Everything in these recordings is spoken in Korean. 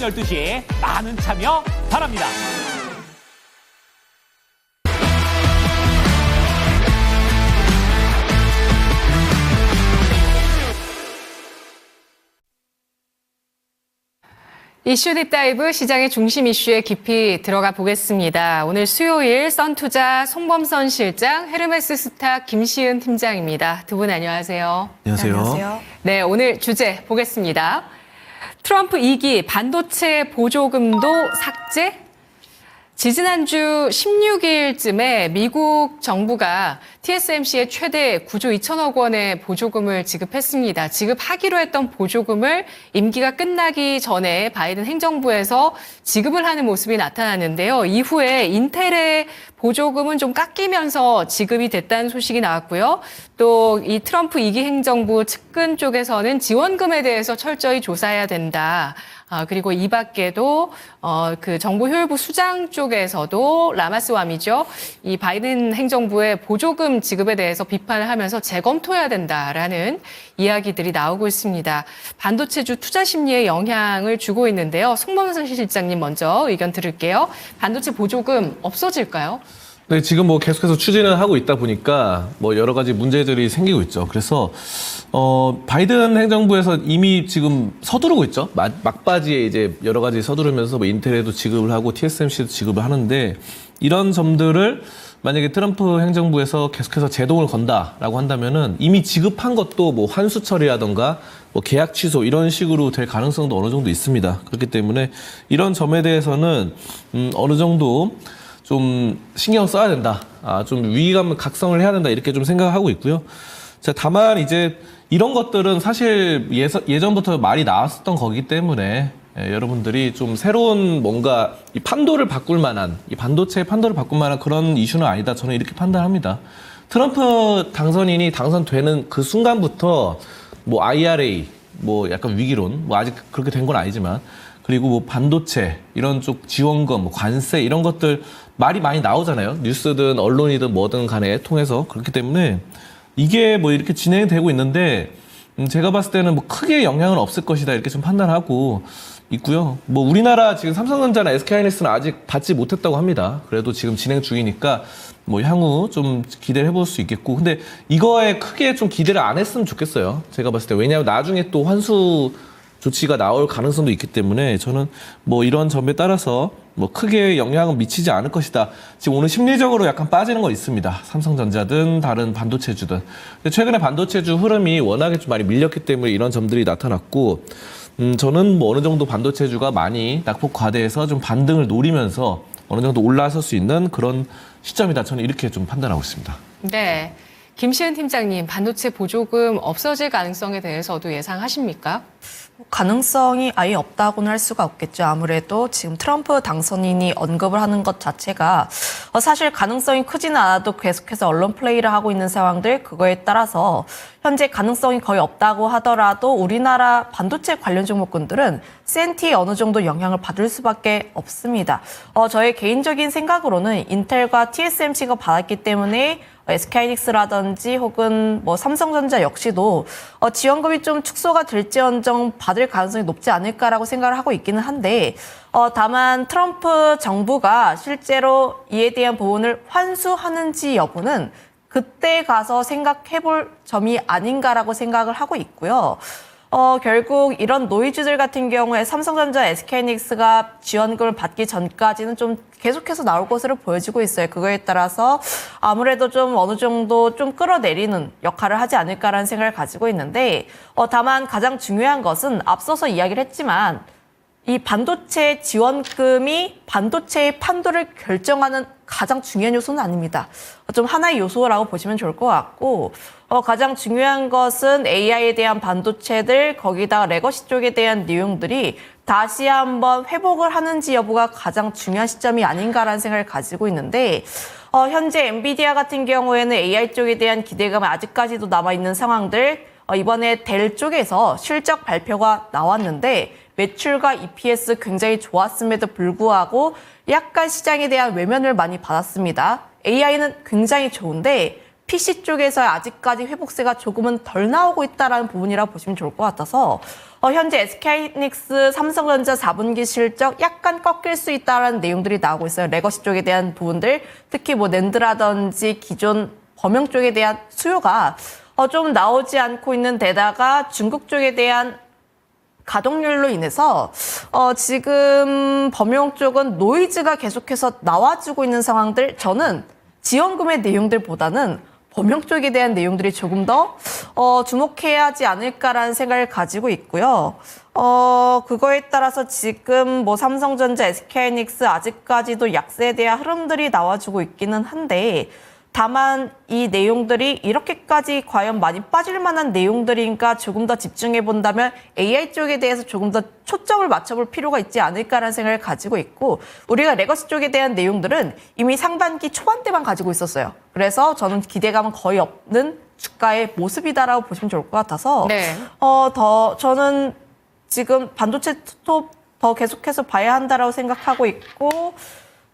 12시 많은 참여 바랍니다. 이슈 딥다이브 시장의 중심 이슈에 깊이 들어가 보겠습니다. 오늘 수요일 썬투자 송범선 실장, 헤르메스 스탁 김시은 팀장입니다. 두 분 안녕하세요. 안녕하세요. 네, 오늘 주제 보겠습니다. 트럼프 2기 반도체 보조금도 삭제? 지지난주 16일쯤에 미국 정부가 TSMC에 최대 9조 2천억 원의 보조금을 지급했습니다. 지급하기로 했던 보조금을 임기가 끝나기 전에 바이든 행정부에서 지급을 하는 모습이 나타났는데요. 이후에 인텔의 보조금은 좀 깎이면서 지급이 됐다는 소식이 나왔고요. 또 이 트럼프 2기 행정부 측근 쪽에서는 지원금에 대해서 철저히 조사해야 된다. 그리고 이 밖에도 그 정보효율부 수장 쪽에서도 라마스왑이죠. 이 바이든 행정부의 보조금 지급에 대해서 비판을 하면서 재검토해야 된다라는 이야기들이 나오고 있습니다. 반도체주 투자 심리에 영향을 주고 있는데요. 송범선 실장님 먼저 의견 들을게요. 반도체 보조금 없어질까요? 네, 지금 뭐 계속해서 추진을 하고 있다 보니까 뭐 여러 가지 문제들이 생기고 있죠. 그래서 바이든 행정부에서 이미 지금 서두르고 있죠. 막바지에 이제 여러 가지 서두르면서 뭐 인텔에도 지급을 하고 TSMC도 지급을 하는데 이런 점들을 만약에 트럼프 행정부에서 계속해서 제동을 건다라고 한다면은 이미 지급한 것도 뭐 환수 처리라던가 뭐 계약 취소 이런 식으로 될 가능성도 어느 정도 있습니다. 그렇기 때문에 이런 점에 대해서는 어느 정도 좀 신경 써야 된다. 좀 위기감을 각성을 해야 된다. 이렇게 좀 생각하고 있고요. 자, 다만 이제 이런 것들은 사실 예전부터 말이 나왔었던 거기 때문에 여러분들이 좀 새로운 뭔가 이 판도를 바꿀 만한, 이 반도체의 판도를 바꿀 만한 그런 이슈는 아니다. 저는 이렇게 판단합니다. 트럼프 당선인이 당선되는 그 순간부터 뭐 IRA, 뭐 약간 위기론, 뭐 아직 그렇게 된 건 아니지만 그리고 뭐 반도체 이런 쪽 지원금, 뭐 관세 이런 것들 말이 많이 나오잖아요. 뉴스든 언론이든 뭐든 간에 통해서. 그렇기 때문에 이게 뭐 이렇게 진행되고 있는데 제가 봤을 때는 뭐 크게 영향은 없을 것이다 이렇게 좀 판단하고 있고요. 뭐 우리나라 지금 삼성전자나 SK하이닉스는 아직 받지 못했다고 합니다. 그래도 지금 진행 중이니까 뭐 향후 좀 기대를 해볼 수 있겠고, 근데 이거에 크게 좀 기대를 안 했으면 좋겠어요. 제가 봤을 때. 왜냐하면 나중에 또 환수 조치가 나올 가능성도 있기 때문에 저는 뭐 이런 점에 따라서 뭐 크게 영향은 미치지 않을 것이다. 지금 오늘 심리적으로 약간 빠지는 건 있습니다. 삼성전자든 다른 반도체주든. 근데 최근에 반도체주 흐름이 워낙에 좀 많이 밀렸기 때문에 이런 점들이 나타났고, 저는 뭐 어느 정도 반도체주가 많이 낙폭 과대해서 좀 반등을 노리면서 어느 정도 올라설 수 있는 그런 시점이다. 저는 이렇게 좀 판단하고 있습니다. 네. 김시은 팀장님, 반도체 보조금 없어질 가능성에 대해서도 예상하십니까? 가능성이 아예 없다고는 할 수가 없겠죠. 아무래도 지금 트럼프 당선인이 언급을 하는 것 자체가 사실 가능성이 크지는 않아도 계속해서 언론 플레이를 하고 있는 상황들, 그거에 따라서 현재 가능성이 거의 없다고 하더라도 우리나라 반도체 관련 종목군들은 센티에 어느 정도 영향을 받을 수밖에 없습니다. 저의 개인적인 생각으로는 인텔과 TSMC가 받았기 때문에 SK하이닉스라든지 혹은 뭐 삼성전자 역시도 지원금이 좀 축소가 될지언정 받을 가능성이 높지 않을까라고 생각을 하고 있기는 한데, 다만 트럼프 정부가 실제로 이에 대한 부분을 환수하는지 여부는 그때 가서 생각해볼 점이 아닌가라고 생각을 하고 있고요. 결국 이런 노이즈들 같은 경우에 삼성전자, SK하이닉스가 지원금을 받기 전까지는 좀 계속해서 나올 것으로 보여지고 있어요. 그거에 따라서 아무래도 좀 어느 정도 좀 끌어내리는 역할을 하지 않을까라는 생각을 가지고 있는데, 다만 가장 중요한 것은 앞서서 이야기를 했지만 이 반도체 지원금이 반도체의 판도를 결정하는 가장 중요한 요소는 아닙니다. 좀 하나의 요소라고 보시면 좋을 것 같고, 가장 중요한 것은 AI에 대한 반도체들, 거기다가 레거시 쪽에 대한 내용들이 다시 한번 회복을 하는지 여부가 가장 중요한 시점이 아닌가라는 생각을 가지고 있는데, 현재 엔비디아 같은 경우에는 AI 쪽에 대한 기대감이 아직까지도 남아있는 상황들, 이번에 델 쪽에서 실적 발표가 나왔는데 매출과 EPS 굉장히 좋았음에도 불구하고 약간 시장에 대한 외면을 많이 받았습니다. AI는 굉장히 좋은데 PC 쪽에서 아직까지 회복세가 조금은 덜 나오고 있다는 부분이라고 보시면 좋을 것 같아서 현재 SK하이닉스, 삼성전자 4분기 실적 약간 꺾일 수 있다는 내용들이 나오고 있어요. 레거시 쪽에 대한 부분들, 특히 뭐 낸드라든지 기존 범용 쪽에 대한 수요가 좀 나오지 않고 있는 데다가 중국 쪽에 대한 가동률로 인해서 지금 범용 쪽은 노이즈가 계속해서 나와주고 있는 상황들, 저는 지원금의 내용들보다는 범용 쪽에 대한 내용들이 조금 더 주목해야 하지 않을까라는 생각을 가지고 있고요. 그거에 따라서 지금 뭐 삼성전자, SK하이닉스 아직까지도 약세에 대한 흐름들이 나와주고 있기는 한데, 다만 이 내용들이 이렇게까지 과연 많이 빠질 만한 내용들인가 조금 더 집중해 본다면 AI 쪽에 대해서 조금 더 초점을 맞춰볼 필요가 있지 않을까라는 생각을 가지고 있고, 우리가 레거시 쪽에 대한 내용들은 이미 상반기 초반 때만 가지고 있었어요. 그래서 저는 기대감은 거의 없는 주가의 모습이다라고 보시면 좋을 것 같아서 네. 저는 지금 반도체도 더 계속해서 봐야 한다라고 생각하고 있고,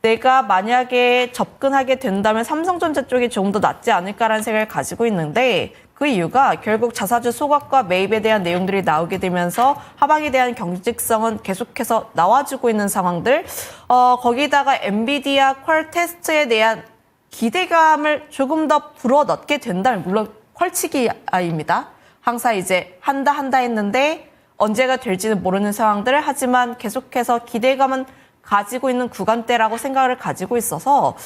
내가 만약에 접근하게 된다면 삼성전자 쪽이 조금 더 낫지 않을까라는 생각을 가지고 있는데, 그 이유가 결국 자사주 소각과 매입에 대한 내용들이 나오게 되면서 하방에 대한 경직성은 계속해서 나와주고 있는 상황들, 거기다가 엔비디아 퀄 테스트에 대한 기대감을 조금 더 불어넣게 된다면, 물론 퀄치기입니다. 항상 이제 한다 했는데 언제가 될지는 모르는 상황들, 하지만 계속해서 기대감은 가지고 있는 구간대라고 생각을 가지고 있어서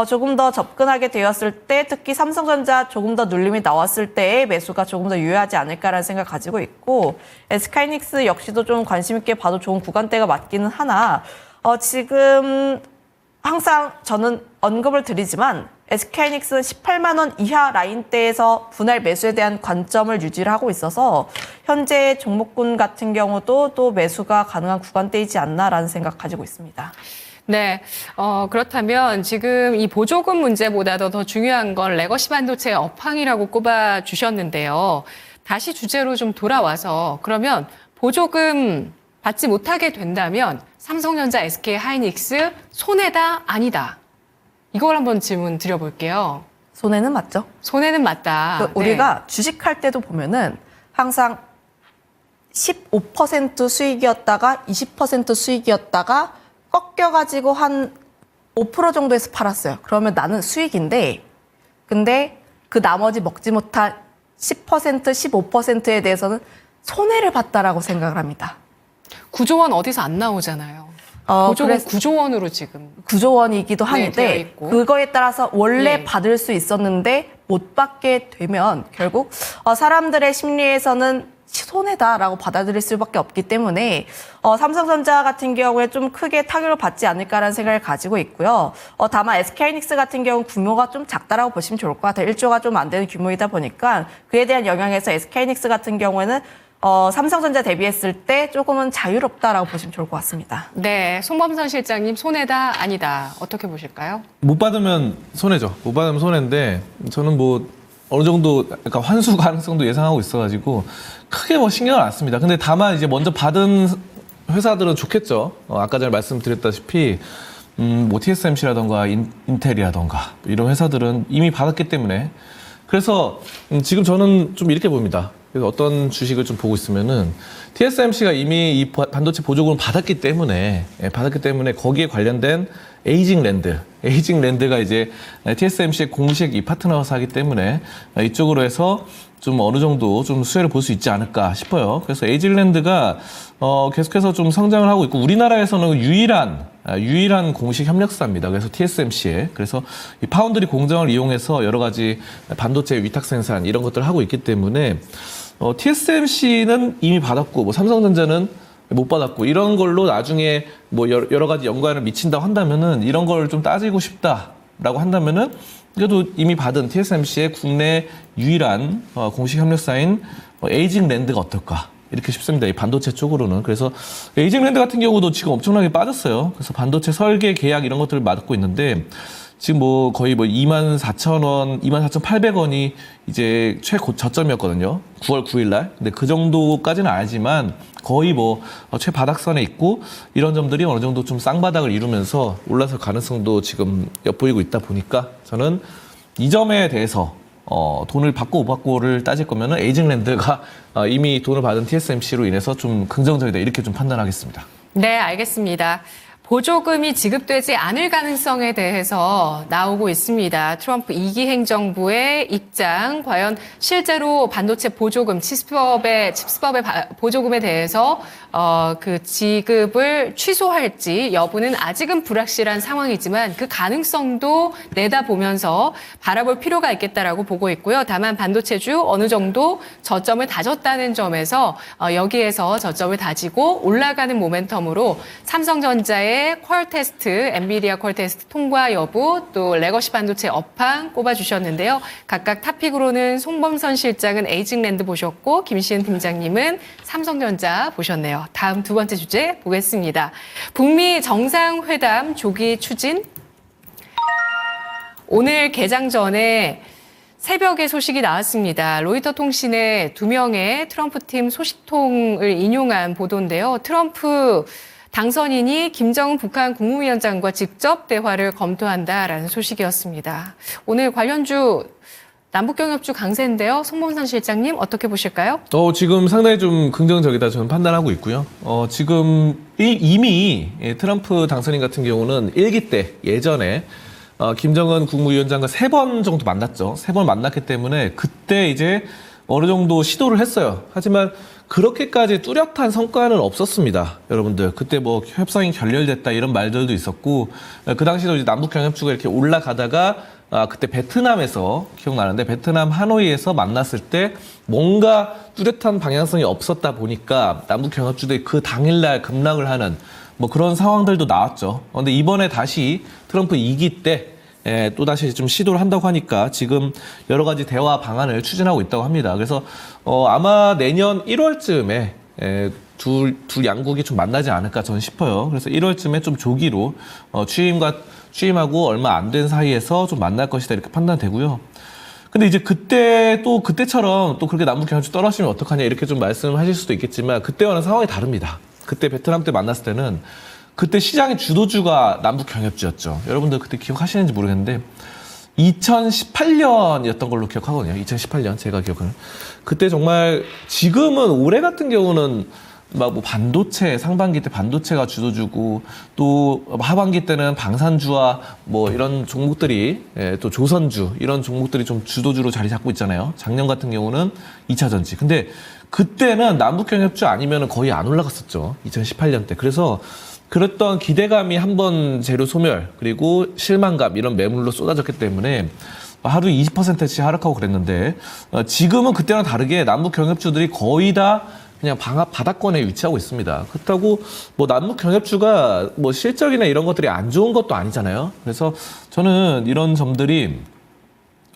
조금 더 접근하게 되었을 때, 특히 삼성전자 조금 더 눌림이 나왔을 때의 매수가 조금 더 유효하지 않을까라는 생각을 가지고 있고, SK하이닉스 역시도 좀 관심 있게 봐도 좋은 구간대가 맞기는 하나, 지금 항상 저는 언급을 드리지만 SK하이닉스는 18만 원 이하 라인대에서 분할 매수에 대한 관점을 유지를 하고 있어서 현재 종목군 같은 경우도 또 매수가 가능한 구간대이지 않나라는 생각 가지고 있습니다. 네, 그렇다면 지금 이 보조금 문제보다도 더 중요한 건 레거시 반도체의 업황이라고 꼽아 주셨는데요. 다시 주제로 좀 돌아와서, 그러면 보조금 받지 못하게 된다면 삼성전자, SK하이닉스 손해다 아니다, 이걸 한번 질문 드려볼게요. 손해는 맞죠? 손해는 맞다. 우리가 주식할 때도 보면은 항상 15% 수익이었다가 20% 수익이었다가 꺾여가지고 한 5% 정도에서 팔았어요. 그러면 나는 수익인데, 근데 그 나머지 먹지 못한 10%, 15%에 대해서는 손해를 봤다라고 생각을 합니다. 9조 원 어디서 안 나오잖아요. 보조금 그래서 9조 원으로 지금 9조 원이기도 되어 하는데, 있고. 그거에 따라서 원래 네. 받을 수 있었는데 못 받게 되면 결국 사람들의 심리에서는 손해다라고 받아들일 수밖에 없기 때문에 삼성전자 같은 경우에 좀 크게 타격을 받지 않을까라는 생각을 가지고 있고요. 다만 SK하이닉스 같은 경우는 규모가 좀 작다라고 보시면 좋을 것 같아요. 1조가 좀 안 되는 규모이다 보니까 그에 대한 영향에서 SK하이닉스 같은 경우에는 삼성전자 대비했을 때 조금은 자유롭다라고 보시면 좋을 것 같습니다. 네, 송범선 실장님, 손해다 아니다, 어떻게 보실까요? 못 받으면 손해죠. 못 받으면 손해인데, 저는 뭐 어느 정도 약간 환수 가능성도 예상하고 있어가지고 크게 뭐 신경을 안 씁니다. 근데 다만 이제 먼저 받은 회사들은 좋겠죠. 아까 전에 말씀드렸다시피 뭐 TSMC라던가 인텔이라던가 이런 회사들은 이미 받았기 때문에, 그래서 지금 저는 좀 이렇게 봅니다. 그래서 어떤 주식을 좀 보고 있으면은 TSMC가 이미 이 반도체 보조금을 받았기 때문에 거기에 관련된 에이징랜드가 이제 TSMC의 공식 이 파트너사이기 때문에 이쪽으로 해서 좀 어느 정도 좀 수혜를 볼 수 있지 않을까 싶어요. 그래서 에이징랜드가 계속해서 좀 성장을 하고 있고, 우리나라에서는 유일한 공식 협력사입니다. 그래서 TSMC에. 그래서 이 파운드리 공정을 이용해서 여러 가지 반도체 위탁 생산 이런 것들을 하고 있기 때문에 TSMC는 이미 받았고, 뭐 삼성전자는 못 받았고, 이런 걸로 나중에 뭐 여러 가지 연관을 미친다고 한다면은, 이런 걸 좀 따지고 싶다라고 한다면은, 그래도 이미 받은 TSMC의 국내 유일한 공식 협력사인 에이징랜드가 어떨까, 이렇게 싶습니다. 이 반도체 쪽으로는. 그래서 에이징랜드 같은 경우도 지금 엄청나게 빠졌어요. 그래서 반도체 설계 계약 이런 것들을 맡고 있는데, 지금 뭐 거의 뭐 24,000원, 24,800원이 이제 최고저점이었거든요. 9월 9일 날. 근데 그 정도까지는 아니지만 거의 뭐 최바닥선에 있고, 이런 점들이 어느 정도 좀 쌍바닥을 이루면서 올라설 가능성도 지금 엿보이고 있다 보니까, 저는 이 점에 대해서 돈을 받고 못 받고를 따질 거면은 에이징랜드가 이미 돈을 받은 TSMC로 인해서 좀 긍정적이다 이렇게 좀 판단하겠습니다. 네, 알겠습니다. 보조금이 지급되지 않을 가능성에 대해서 나오고 있습니다. 트럼프 2기 행정부의 입장, 과연 실제로 반도체 보조금, 칩스법의 보조금에 대해서 그 지급을 취소할지 여부는 아직은 불확실한 상황이지만 그 가능성도 내다보면서 바라볼 필요가 있겠다라고 보고 있고요. 다만 반도체주 어느 정도 저점을 다졌다는 점에서 여기에서 저점을 다지고 올라가는 모멘텀으로 삼성전자의 퀄 테스트, 엔비디아 퀄 테스트 통과 여부, 또 레거시 반도체 업황 꼽아주셨는데요. 각각 탑픽으로는 송범선 실장은 에이징랜드 보셨고 김시은 팀장님은 삼성전자 보셨네요. 다음 두 번째 주제 보겠습니다. 북미 정상회담 조기 추진. 오늘 개장 전에 새벽에 소식이 나왔습니다. 로이터 통신의 2명의 트럼프 팀 소식통을 인용한 보도인데요. 트럼프 당선인이 김정은 북한 국무위원장과 직접 대화를 검토한다라는 소식이었습니다. 오늘 관련주 남북경협주 강세인데요. 송범선 실장님 어떻게 보실까요? 지금 상당히 좀 긍정적이다 저는 판단하고 있고요. 지금 이미 트럼프 당선인 같은 경우는 1기 때 예전에 김정은 국무위원장과 3번 정도 만났죠. 3번 만났기 때문에 그때 이제 어느 정도 시도를 했어요. 하지만 그렇게까지 뚜렷한 성과는 없었습니다. 여러분들. 그때 뭐 협상이 결렬됐다 이런 말들도 있었고, 그 당시도 이제 남북 경협주가 이렇게 올라가다가, 그때 베트남에서 기억나는데, 베트남 하노이에서 만났을 때 뭔가 뚜렷한 방향성이 없었다 보니까 남북 경협주들이 그 당일날 급락을 하는 뭐 그런 상황들도 나왔죠. 근데 이번에 다시 트럼프 2기 때 또다시 좀 시도를 한다고 하니까 지금 여러 가지 대화 방안을 추진하고 있다고 합니다. 그래서 아마 내년 1월쯤에 둘 양국이 좀 만나지 않을까 저는 싶어요. 그래서 1월쯤에 좀 조기로 취임하고 얼마 안 된 사이에서 좀 만날 것이다 이렇게 판단되고요. 근데 이제 그때처럼 또 그렇게 남북 경협주 떨어지면 어떡하냐 이렇게 좀 말씀하실 수도 있겠지만 그때와는 상황이 다릅니다. 그때 베트남 때 만났을 때는 그때 시장의 주도주가 남북 경협주였죠. 여러분들 그때 기억하시는지 모르겠는데 2018년이었던 걸로 기억하거든요. 2018년 제가 기억하는. 그때 정말 지금은 올해 같은 경우는 막 뭐 반도체 상반기 때 반도체가 주도주고 또 하반기 때는 방산주와 뭐 이런 종목들이 또 조선주 이런 종목들이 좀 주도주로 자리 잡고 있잖아요. 작년 같은 경우는 2차 전지. 근데 그때는 남북 경협주 아니면 거의 안 올라갔었죠. 2018년 때. 그래서 그랬던 기대감이 한번 재료 소멸 그리고 실망감 이런 매물로 쏟아졌기 때문에 하루 20%씩 하락하고 그랬는데 지금은 그때랑 다르게 남북 경협주들이 거의 다 그냥 바닥권에 위치하고 있습니다. 그렇다고 뭐 남북 경협주가 뭐 실적이나 이런 것들이 안 좋은 것도 아니잖아요. 그래서 저는 이런 점들이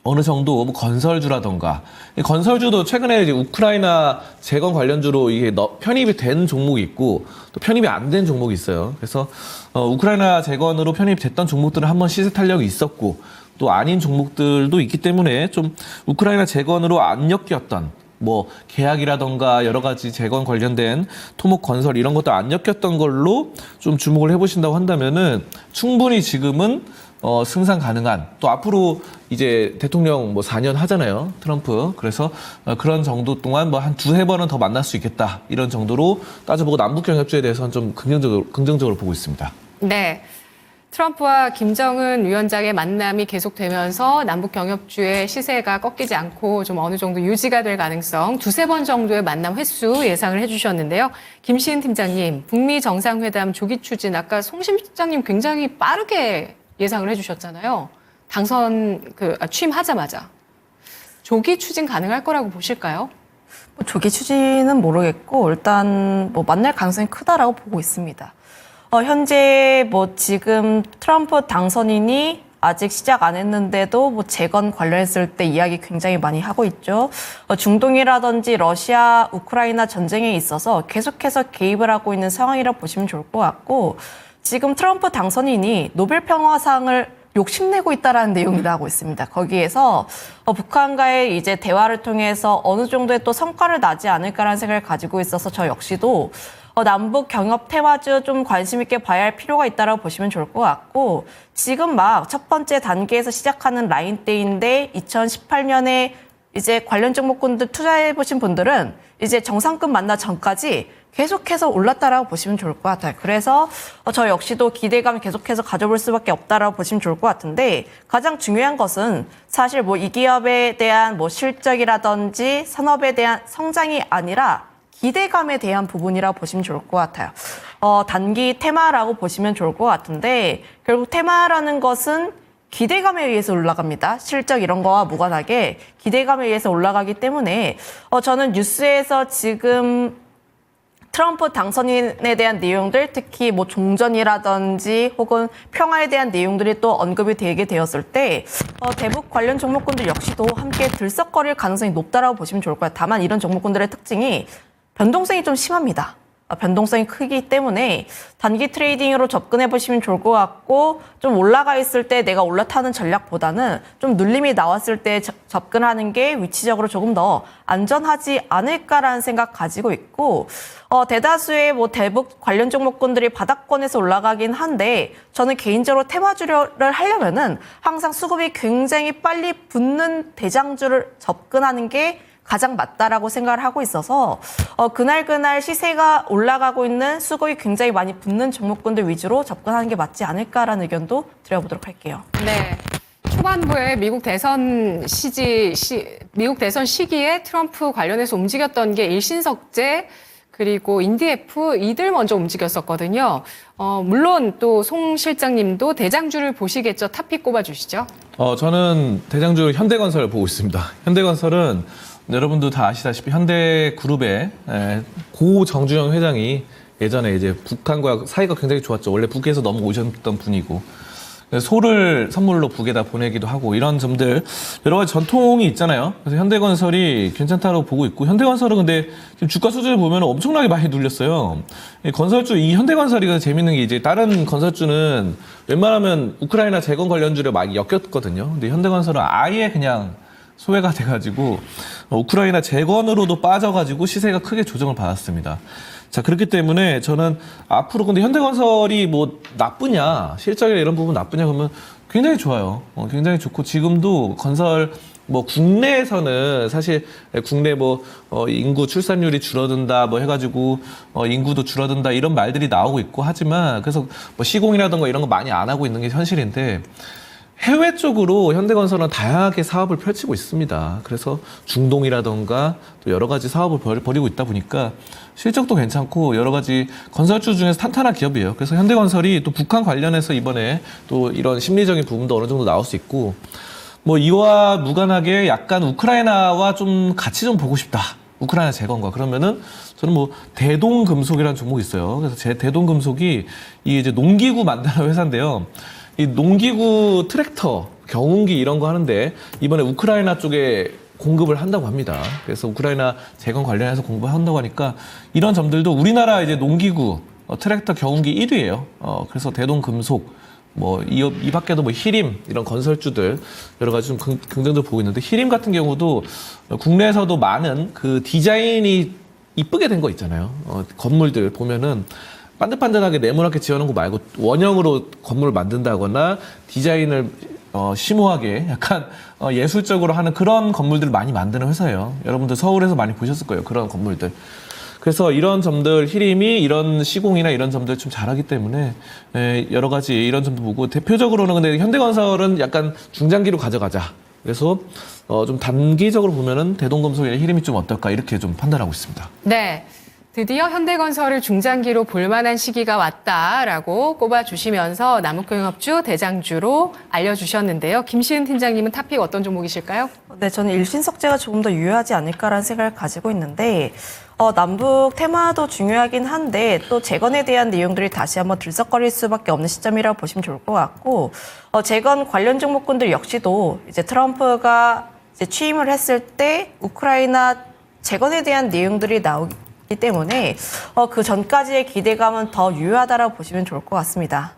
어느 정도 뭐 건설주라던가 건설주도 최근에 이제 우크라이나 재건 관련주로 이게 편입이 된 종목이 있고 또 편입이 안 된 종목이 있어요. 그래서 우크라이나 재건으로 편입됐던 종목들은 한번 시세 탄력이 있었고 또 아닌 종목들도 있기 때문에 좀 우크라이나 재건으로 안 엮였던 뭐 계약이라던가 여러 가지 재건 관련된 토목 건설 이런 것도 안 엮였던 걸로 좀 주목을 해보신다고 한다면은 충분히 지금은 승산 가능한 또 앞으로 이제 대통령 뭐 4년 하잖아요. 트럼프. 그래서 그런 정도 동안 뭐 한 2-3번은 더 만날 수 있겠다. 이런 정도로 따져보고 남북 경협주에 대해서는 좀 긍정적으로 보고 있습니다. 네. 트럼프와 김정은 위원장의 만남이 계속되면서 남북 경협주의 시세가 꺾이지 않고 좀 어느 정도 유지가 될 가능성 2-3번 정도의 만남 횟수 예상을 해주셨는데요. 김시은 팀장님, 북미 정상회담 조기 추진 아까 송 실장님 굉장히 빠르게 예상을 해주셨잖아요. 취임하자마자 조기 추진 가능할 거라고 보실까요? 조기 추진은 모르겠고 일단 뭐 만날 가능성이 크다라고 보고 있습니다. 현재 뭐 지금 트럼프 당선인이 아직 시작 안 했는데도 뭐 재건 관련했을 때 이야기 굉장히 많이 하고 있죠. 중동이라든지 러시아, 우크라이나 전쟁에 있어서 계속해서 개입을 하고 있는 상황이라고 보시면 좋을 것 같고 지금 트럼프 당선인이 노벨 평화상을 욕심내고 있다라는 내용이 나오고 있습니다. 거기에서 북한과의 이제 대화를 통해서 어느 정도의 또 성과를 나지 않을까라는 생각을 가지고 있어서 저 역시도 남북 경협 테마주 좀 관심 있게 봐야 할 필요가 있다라고 보시면 좋을 것 같고, 지금 막 첫 번째 단계에서 시작하는 라인 때인데 2018년에 이제 관련 종목군들 투자해 보신 분들은 이제 정상급 만나 전까지 계속해서 올랐다라고 보시면 좋을 것 같아요. 그래서 저 역시도 기대감 계속해서 가져볼 수밖에 없다라고 보시면 좋을 것 같은데, 가장 중요한 것은 사실 뭐 이 기업에 대한 뭐 실적이라든지 산업에 대한 성장이 아니라 기대감에 대한 부분이라고 보시면 좋을 것 같아요. 단기 테마라고 보시면 좋을 것 같은데, 결국 테마라는 것은 기대감에 의해서 올라갑니다. 실적 이런 거와 무관하게 기대감에 의해서 올라가기 때문에 저는 뉴스에서 지금 트럼프 당선인에 대한 내용들, 특히 뭐 종전이라든지 혹은 평화에 대한 내용들이 또 언급이 되게 되었을 때 대북 관련 종목군들 역시도 함께 들썩거릴 가능성이 높다라고 보시면 좋을 거예요. 다만 이런 종목군들의 특징이 변동성이 좀 심합니다. 변동성이 크기 때문에 단기 트레이딩으로 접근해 보시면 좋을 것 같고, 좀 올라가 있을 때 내가 올라타는 전략보다는 좀 눌림이 나왔을 때 접근하는 게 위치적으로 조금 더 안전하지 않을까라는 생각 가지고 있고, 대다수의 뭐 대북 관련 종목군들이 바닥권에서 올라가긴 한데, 저는 개인적으로 테마주를 하려면은 항상 수급이 굉장히 빨리 붙는 대장주를 접근하는 게 가장 맞다라고 생각을 하고 있어서 그날 시세가 올라가고 있는 수급이 굉장히 많이 붙는 종목군들 위주로 접근하는 게 맞지 않을까라는 의견도 드려보도록 할게요. 네. 초반부에 미국 대선 시기에 트럼프 관련해서 움직였던 게 일신석재 그리고 인디에프 이들 먼저 움직였었거든요. 물론 또 송 실장님도 대장주를 보시겠죠. 탑픽 꼽아주시죠. 저는 대장주 현대건설 보고 있습니다. 현대건설은 여러분도 다 아시다시피 현대그룹의 고 정주영 회장이 예전에 이제 북한과 사이가 굉장히 좋았죠. 원래 북에서 넘어오셨던 분이고, 소를 선물로 북에다 보내기도 하고 이런 점들 여러 가지 전통이 있잖아요. 그래서 현대건설이 괜찮다고 보고 있고, 현대건설은 근데 지금 주가 수준을 보면 엄청나게 많이 눌렸어요. 이 현대건설이 재밌는 게 이제 다른 건설주는 웬만하면 우크라이나 재건 관련주를 많이 엮였거든요. 근데 현대건설은 아예 그냥 소외가 돼가지고 우크라이나 재건으로도 빠져가지고 시세가 크게 조정을 받았습니다. 자, 그렇기 때문에 저는 앞으로 근데 현대건설이 뭐 나쁘냐, 실적이나 이런 부분 나쁘냐 그러면 굉장히 좋아요. 굉장히 좋고, 지금도 건설 뭐 국내에서는 사실 국내 뭐 인구 출산율이 줄어든다 뭐 해가지고 인구도 줄어든다 이런 말들이 나오고 있고 하지만, 그래서 뭐 시공이라든가 이런 거 많이 안 하고 있는 게 현실인데, 해외 쪽으로 현대건설은 다양하게 사업을 펼치고 있습니다. 그래서 중동이라던가 또 여러 가지 사업을 벌이고 있다 보니까 실적도 괜찮고 여러 가지 건설주 중에서 탄탄한 기업이에요. 그래서 현대건설이 또 북한 관련해서 이번에 또 이런 심리적인 부분도 어느 정도 나올 수 있고, 뭐 이와 무관하게 약간 우크라이나와 좀 같이 좀 보고 싶다. 우크라이나 재건과 그러면은 저는 뭐 대동금속이라는 종목이 있어요. 그래서 대동금속이 이 이제 농기구 만드는 회사인데요. 이 농기구 트랙터, 경운기 이런 거 하는데 이번에 우크라이나 쪽에 공급을 한다고 합니다. 그래서 우크라이나 재건 관련해서 공급을 한다고 하니까 이런 점들도 우리나라 이제 농기구, 트랙터, 경운기 1위예요. 그래서 대동금속, 뭐 이 밖에도 뭐 히림 이런 건설주들 여러 가지 좀 긍정적으로 보고 있는데, 히림 같은 경우도 국내에서도 많은 그 디자인이 이쁘게 된 거 있잖아요. 건물들 보면은 반듯반듯하게 네모나게 지어놓은 거 말고 원형으로 건물을 만든다거나 디자인을 심오하게 약간 예술적으로 하는 그런 건물들을 많이 만드는 회사예요. 여러분들 서울에서 많이 보셨을 거예요. 그런 건물들. 그래서 이런 점들, 히림이 이런 시공이나 이런 점들 좀 잘하기 때문에 여러 가지 이런 점도 보고, 대표적으로는 근데 현대건설은 약간 중장기로 가져가자. 그래서 좀 단기적으로 보면은 대동금속이나 히림이 좀 어떨까 이렇게 좀 판단하고 있습니다. 네. 드디어 현대건설을 중장기로 볼만한 시기가 왔다라고 꼽아주시면서 남북경협주 대장주로 알려주셨는데요. 김시은 팀장님은 탑픽 어떤 종목이실까요? 네, 저는 일신석재가 조금 더 유효하지 않을까라는 생각을 가지고 있는데, 남북 테마도 중요하긴 한데 또 재건에 대한 내용들이 다시 한번 들썩거릴 수밖에 없는 시점이라고 보시면 좋을 것 같고, 재건 관련 종목군들 역시도 이제 트럼프가 이제 취임을 했을 때 우크라이나 재건에 대한 내용들이 나오기 때문에 그 전까지의 기대감은 더 유효하다라고 보시면 좋을 것 같습니다.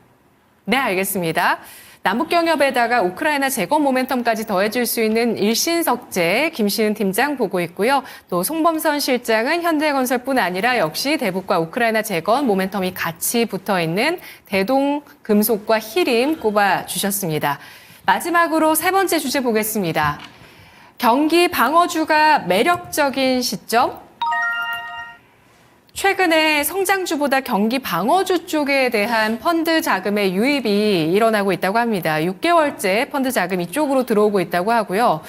네, 알겠습니다. 남북경협에다가 우크라이나 재건 모멘텀까지 더해줄 수 있는 일신석재 김시은 팀장 보고 있고요. 또 송범선 실장은 현대건설뿐 아니라 역시 대북과 우크라이나 재건 모멘텀이 같이 붙어있는 대동금속과 히림 꼽아주셨습니다. 마지막으로 세 번째 주제 보겠습니다. 경기 방어주가 매력적인 시점? 최근에 성장주보다 경기 방어주 쪽에 대한 펀드 자금의 유입이 일어나고 있다고 합니다. 6개월째 펀드 자금 이쪽으로 들어오고 있다고 하고요.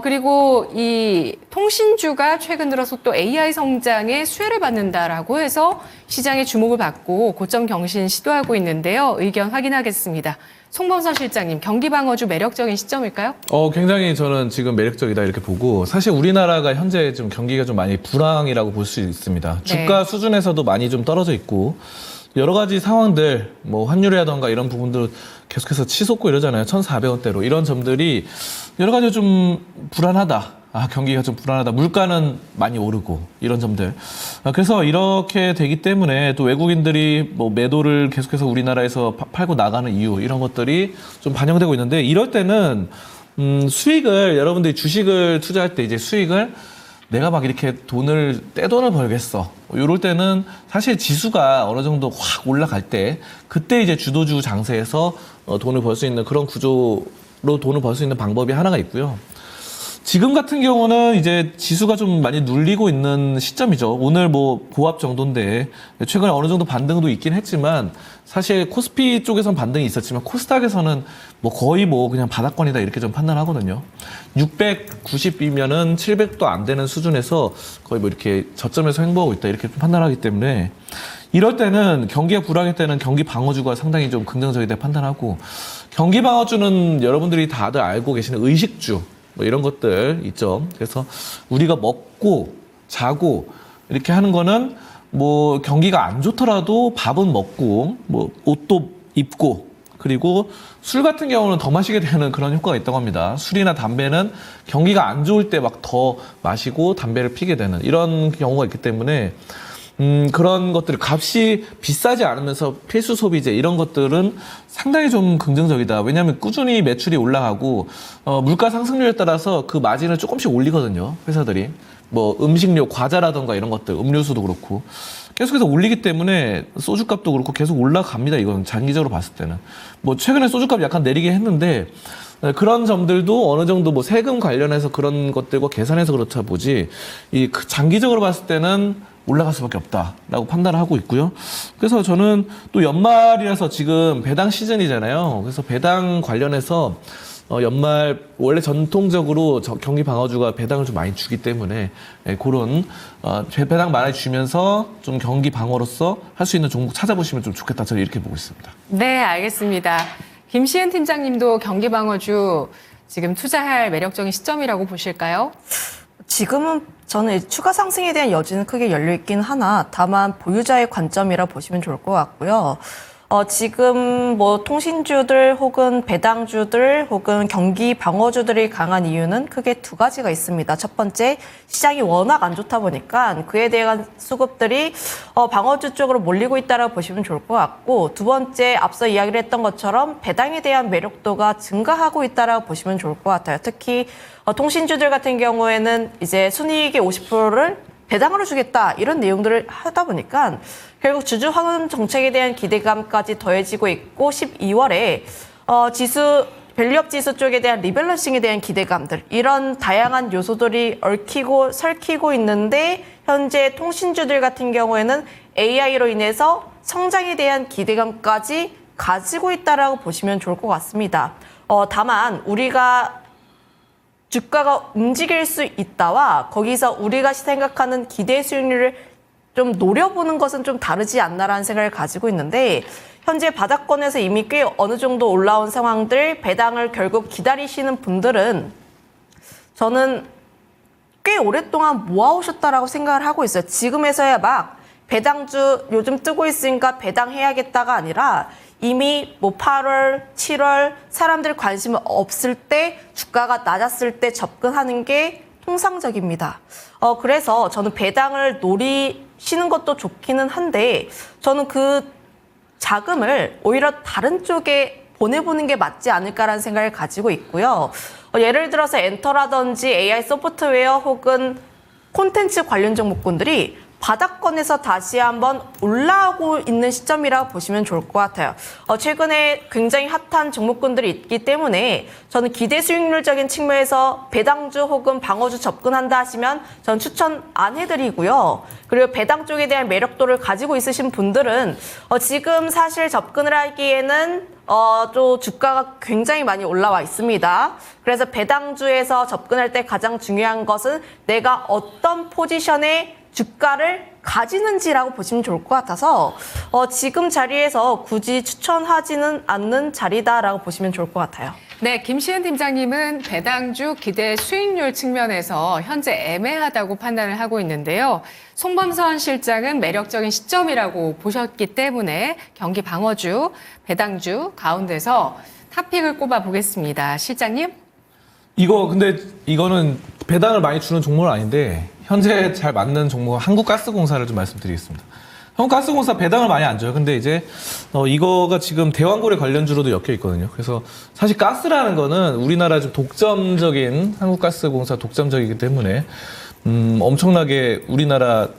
그리고 이 통신주가 최근 들어서 또 AI 성장에 수혜를 받는다라고 해서 시장의 주목을 받고 고점 경신 시도하고 있는데요. 의견 확인하겠습니다. 송범선 실장님, 경기 방어주 매력적인 시점일까요? 굉장히 저는 지금 매력적이다 이렇게 보고 사실 우리나라가 현재 좀 경기가 좀 많이 불황이라고 볼 수 있습니다. 주가 수준에서도 많이 좀 떨어져 있고 여러 가지 상황들 뭐 환율이라던가 이런 부분들 계속해서 치솟고 이러잖아요. 1,400원대로 이런 점들이 여러 가지 좀 불안하다. 경기가 좀 불안하다. 물가는 많이 오르고 이런 점들. 그래서 이렇게 되기 때문에 또 외국인들이 뭐 매도를 계속해서 우리나라에서 팔고 나가는 이유 이런 것들이 좀 반영되고 있는데 이럴 때는 수익을 여러분들이 주식을 투자할 때 이제 수익을 내가 막 이렇게 떼돈을 벌겠어. 이럴 때는 사실 지수가 어느 정도 확 올라갈 때 그때 이제 주도주 장세에서 돈을 벌 수 있는 그런 구조로 돈을 벌 수 있는 방법이 하나가 있고요. 지금 같은 경우는 이제 지수가 좀 많이 눌리고 있는 시점이죠. 오늘 뭐 고압 정도인데 최근에 어느 정도 반등도 있긴 했지만 사실 코스피 쪽에선 반등이 있었지만 코스닥에서는 뭐 거의 뭐 그냥 바닥권이다 이렇게 좀 판단하거든요. 690이면은 700도 안 되는 수준에서 거의 뭐 이렇게 저점에서 횡보하고 있다 이렇게 판단하기 때문에 이럴 때는 경기가 불황할 때는 경기 방어주가 상당히 좀 긍정적이다 판단하고 경기 방어주는 여러분들이 다들 알고 계시는 의식주 뭐 이런 것들 있죠. 그래서 우리가 먹고 자고 이렇게 하는 거는 뭐 경기가 안 좋더라도 밥은 먹고 뭐 옷도 입고 그리고 술 같은 경우는 더 마시게 되는 그런 효과가 있다고 합니다. 술이나 담배는 경기가 안 좋을 때 막 더 마시고 담배를 피게 되는 이런 경우가 있기 때문에 그런 것들 값이 비싸지 않으면서 필수 소비재 이런 것들은 상당히 좀 긍정적이다. 왜냐하면 꾸준히 매출이 올라가고 물가 상승률에 따라서 그 마진을 조금씩 올리거든요. 회사들이 뭐 음식료, 과자라던가 이런 것들, 음료수도 그렇고 계속해서 올리기 때문에 소주값도 그렇고 계속 올라갑니다. 이건 장기적으로 봤을 때는 뭐 최근에 소주값 약간 내리긴 했는데 그런 점들도 어느 정도 뭐 세금 관련해서 그런 것들과 계산해서 그렇다 보지 이 장기적으로 봤을 때는 올라갈 수밖에 없다라고 판단을 하고 있고요. 그래서 저는 또 연말이라서 지금 배당 시즌이잖아요. 그래서 배당 관련해서 연말 원래 전통적으로 경기 방어주가 배당을 좀 많이 주기 때문에 그런 배당 많이 주면서 좀 경기 방어로서 할 수 있는 종목 찾아보시면 좀 좋겠다. 저는 이렇게 보고 있습니다. 네, 알겠습니다. 김시은 팀장님도 경기 방어주 지금 투자할 매력적인 시점이라고 보실까요? 지금은 저는 추가 상승에 대한 여지는 크게 열려 있긴 하나 다만 보유자의 관점이라 보시면 좋을 것 같고요. 지금 뭐 통신주들 혹은 배당주들 혹은 경기 방어주들이 강한 이유는 크게 두 가지가 있습니다. 첫 번째, 시장이 워낙 안 좋다 보니까 그에 대한 수급들이 방어주 쪽으로 몰리고 있다고 보시면 좋을 것 같고, 두 번째, 앞서 이야기를 했던 것처럼 배당에 대한 매력도가 증가하고 있다고 보시면 좋을 것 같아요. 특히 통신주들 같은 경우에는 이제 순이익의 50%를 배당으로 주겠다 이런 내용들을 하다 보니까 결국 주주 환원 정책에 대한 기대감까지 더해지고 있고 12월에 밸류업 지수 쪽에 대한 리밸런싱에 대한 기대감들 이런 다양한 요소들이 얽히고 설키고 있는데 현재 통신주들 같은 경우에는 AI로 인해서 성장에 대한 기대감까지 가지고 있다라고 보시면 좋을 것 같습니다. 다만 우리가 주가가 움직일 수 있다와 거기서 우리가 생각하는 기대 수익률을 좀 노려보는 것은 좀 다르지 않나라는 생각을 가지고 있는데, 현재 바닥권에서 이미 꽤 어느 정도 올라온 상황들 배당을 결국 기다리시는 분들은 저는 꽤 오랫동안 모아오셨다라고 생각을 하고 있어요. 지금에서야 막 배당주 요즘 뜨고 있으니까 배당해야겠다가 아니라 이미 뭐 8월, 7월 사람들 관심 없을 때 주가가 낮았을 때 접근하는 게 통상적입니다. 그래서 저는 배당을 노리시는 것도 좋기는 한데 저는 그 자금을 오히려 다른 쪽에 보내보는 게 맞지 않을까라는 생각을 가지고 있고요. 예를 들어서 엔터라든지 AI 소프트웨어 혹은 콘텐츠 관련 종목군들이 바닥권에서 다시 한번 올라오고 있는 시점이라고 보시면 좋을 것 같아요. 최근에 굉장히 핫한 종목군들이 있기 때문에 저는 기대 수익률적인 측면에서 배당주 혹은 방어주 접근한다 하시면 전 추천 안 해드리고요. 그리고 배당 쪽에 대한 매력도를 가지고 있으신 분들은 지금 사실 접근을 하기에는 또 주가가 굉장히 많이 올라와 있습니다. 그래서 배당주에서 접근할 때 가장 중요한 것은 내가 어떤 포지션에 주가를 가지는지라고 보시면 좋을 것 같아서 지금 자리에서 굳이 추천하지는 않는 자리다라고 보시면 좋을 것 같아요. 네, 김시은 팀장님은 배당주 기대 수익률 측면에서 현재 애매하다고 판단을 하고 있는데요. 송범선 실장은 매력적인 시점이라고 보셨기 때문에 경기 방어주, 배당주 가운데서 탑픽을 꼽아 보겠습니다. 실장님? 근데 이거는 배당을 많이 주는 종목은 아닌데 현재 잘 맞는 종목은 한국가스공사를 좀 말씀드리겠습니다. 한국가스공사 배당을 많이 안 줘요. 근데 이제 이거가 지금 대왕고래 관련주로도 엮여 있거든요. 그래서 사실 가스라는 거는 우리나라 좀 독점적인 한국가스공사 독점적이기 때문에 엄청나게 우리나라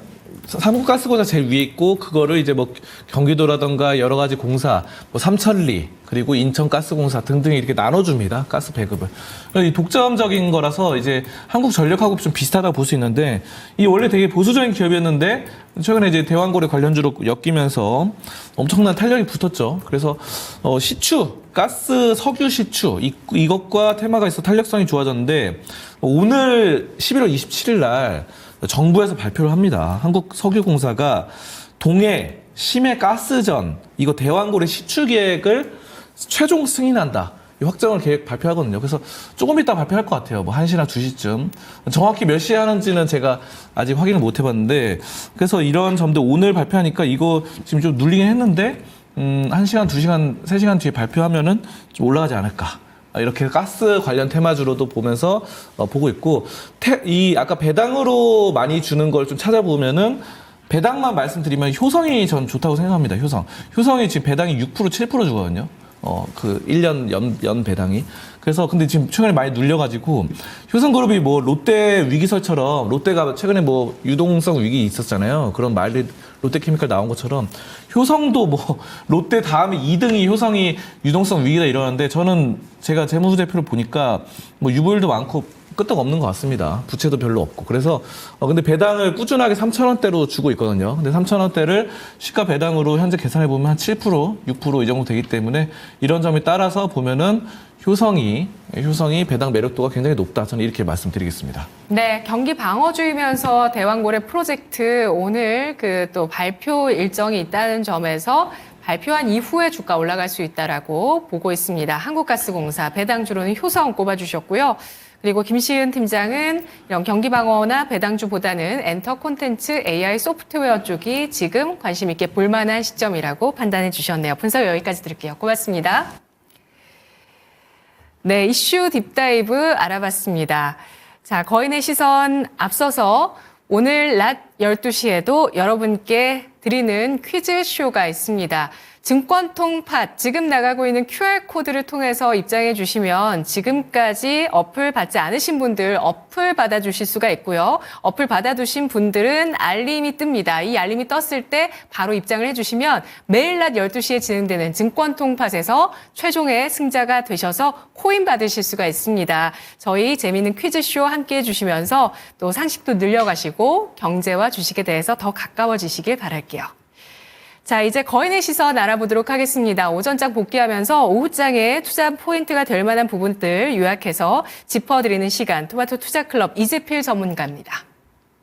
한국가스공사 제일 위에 있고 그거를 이제 뭐 경기도라던가 여러 가지 공사, 뭐 삼천리 그리고 인천가스공사 등등 이렇게 나눠줍니다. 가스 배급을. 이 독점적인 거라서 이제 한국전력하고 좀 비슷하다고 볼 수 있는데 이 원래 되게 보수적인 기업이었는데 최근에 이제 대왕고래 관련주로 엮이면서 엄청난 탄력이 붙었죠. 그래서 시추, 가스, 석유 시추 이것과 테마가 있어 탄력성이 좋아졌는데 오늘 11월 27일 날 정부에서 발표를 합니다. 한국석유공사가 동해 심해 가스전 이거 대왕고래 시추 계획을 최종 승인한다. 이 확정을 계획 발표하거든요. 그래서 조금 이따 발표할 것 같아요. 뭐 1시나 2시쯤. 정확히 몇 시에 하는지는 제가 아직 확인을 못 해봤는데 그래서 이런 점들 오늘 발표하니까 이거 지금 좀 눌리긴 했는데 1시간, 2시간, 3시간 뒤에 발표하면은 좀 올라가지 않을까. 이렇게 가스 관련 테마주로도 보면서 보고 있고 아까 배당으로 많이 주는 걸 좀 찾아보면은 배당만 말씀드리면 효성이 전 좋다고 생각합니다. 효성이 지금 배당이 6% 7% 주거든요. 그 1년 연 배당이. 그래서 근데 지금 최근에 많이 눌려가지고 효성그룹이 뭐 롯데 위기설처럼 롯데가 최근에 뭐 유동성 위기 있었잖아요. 그런 말이 롯데케미칼 나온 것처럼 효성도 뭐 롯데 다음에 2등이 효성이 유동성 위기다 이러는데 저는 제가 재무대표를 보니까 뭐 유보율도 많고 끄떡없는 것 같습니다. 부채도 별로 없고. 그래서 근데 배당을 꾸준하게 3,000원대로 주고 있거든요. 근데 3,000원대를 시가 배당으로 현재 계산해 보면 한 7%, 6% 이 정도 되기 때문에 이런 점에 따라서 보면은 효성이 배당 매력도가 굉장히 높다. 저는 이렇게 말씀드리겠습니다. 네, 경기 방어주이면서 대왕고래 프로젝트 오늘 그 또 발표 일정이 있다는 점에서 발표한 이후에 주가 올라갈 수 있다라고 보고 있습니다. 한국가스공사 배당주로는 효성 꼽아주셨고요. 그리고 김시은 팀장은 이런 경기방어나 배당주보다는 엔터 콘텐츠 AI 소프트웨어 쪽이 지금 관심 있게 볼만한 시점이라고 판단해 주셨네요. 분석 여기까지 드릴게요. 고맙습니다. 네, 이슈 딥다이브 알아봤습니다. 자, 거인의 시선 앞서서 오늘 낮 12시에도 여러분께 드리는 퀴즈쇼가 있습니다. 증권통팟 지금 나가고 있는 QR코드를 통해서 입장해 주시면 지금까지 어플 받지 않으신 분들 어플 받아주실 수가 있고요. 어플 받아두신 분들은 알림이 뜹니다. 이 알림이 떴을 때 바로 입장을 해주시면 매일 낮 12시에 진행되는 증권통팟에서 최종의 승자가 되셔서 코인 받으실 수가 있습니다. 저희 재미있는 퀴즈쇼 함께 해주시면서 또 상식도 늘려가시고 경제와 주식에 대해서 더 가까워지시길 바랄게요. 자, 이제 거인의 시선 알아보도록 하겠습니다. 오전장 복귀하면서 오후장에 투자 포인트가 될 만한 부분들 요약해서 짚어드리는 시간, 토마토 투자클럽 이재필 전문가입니다.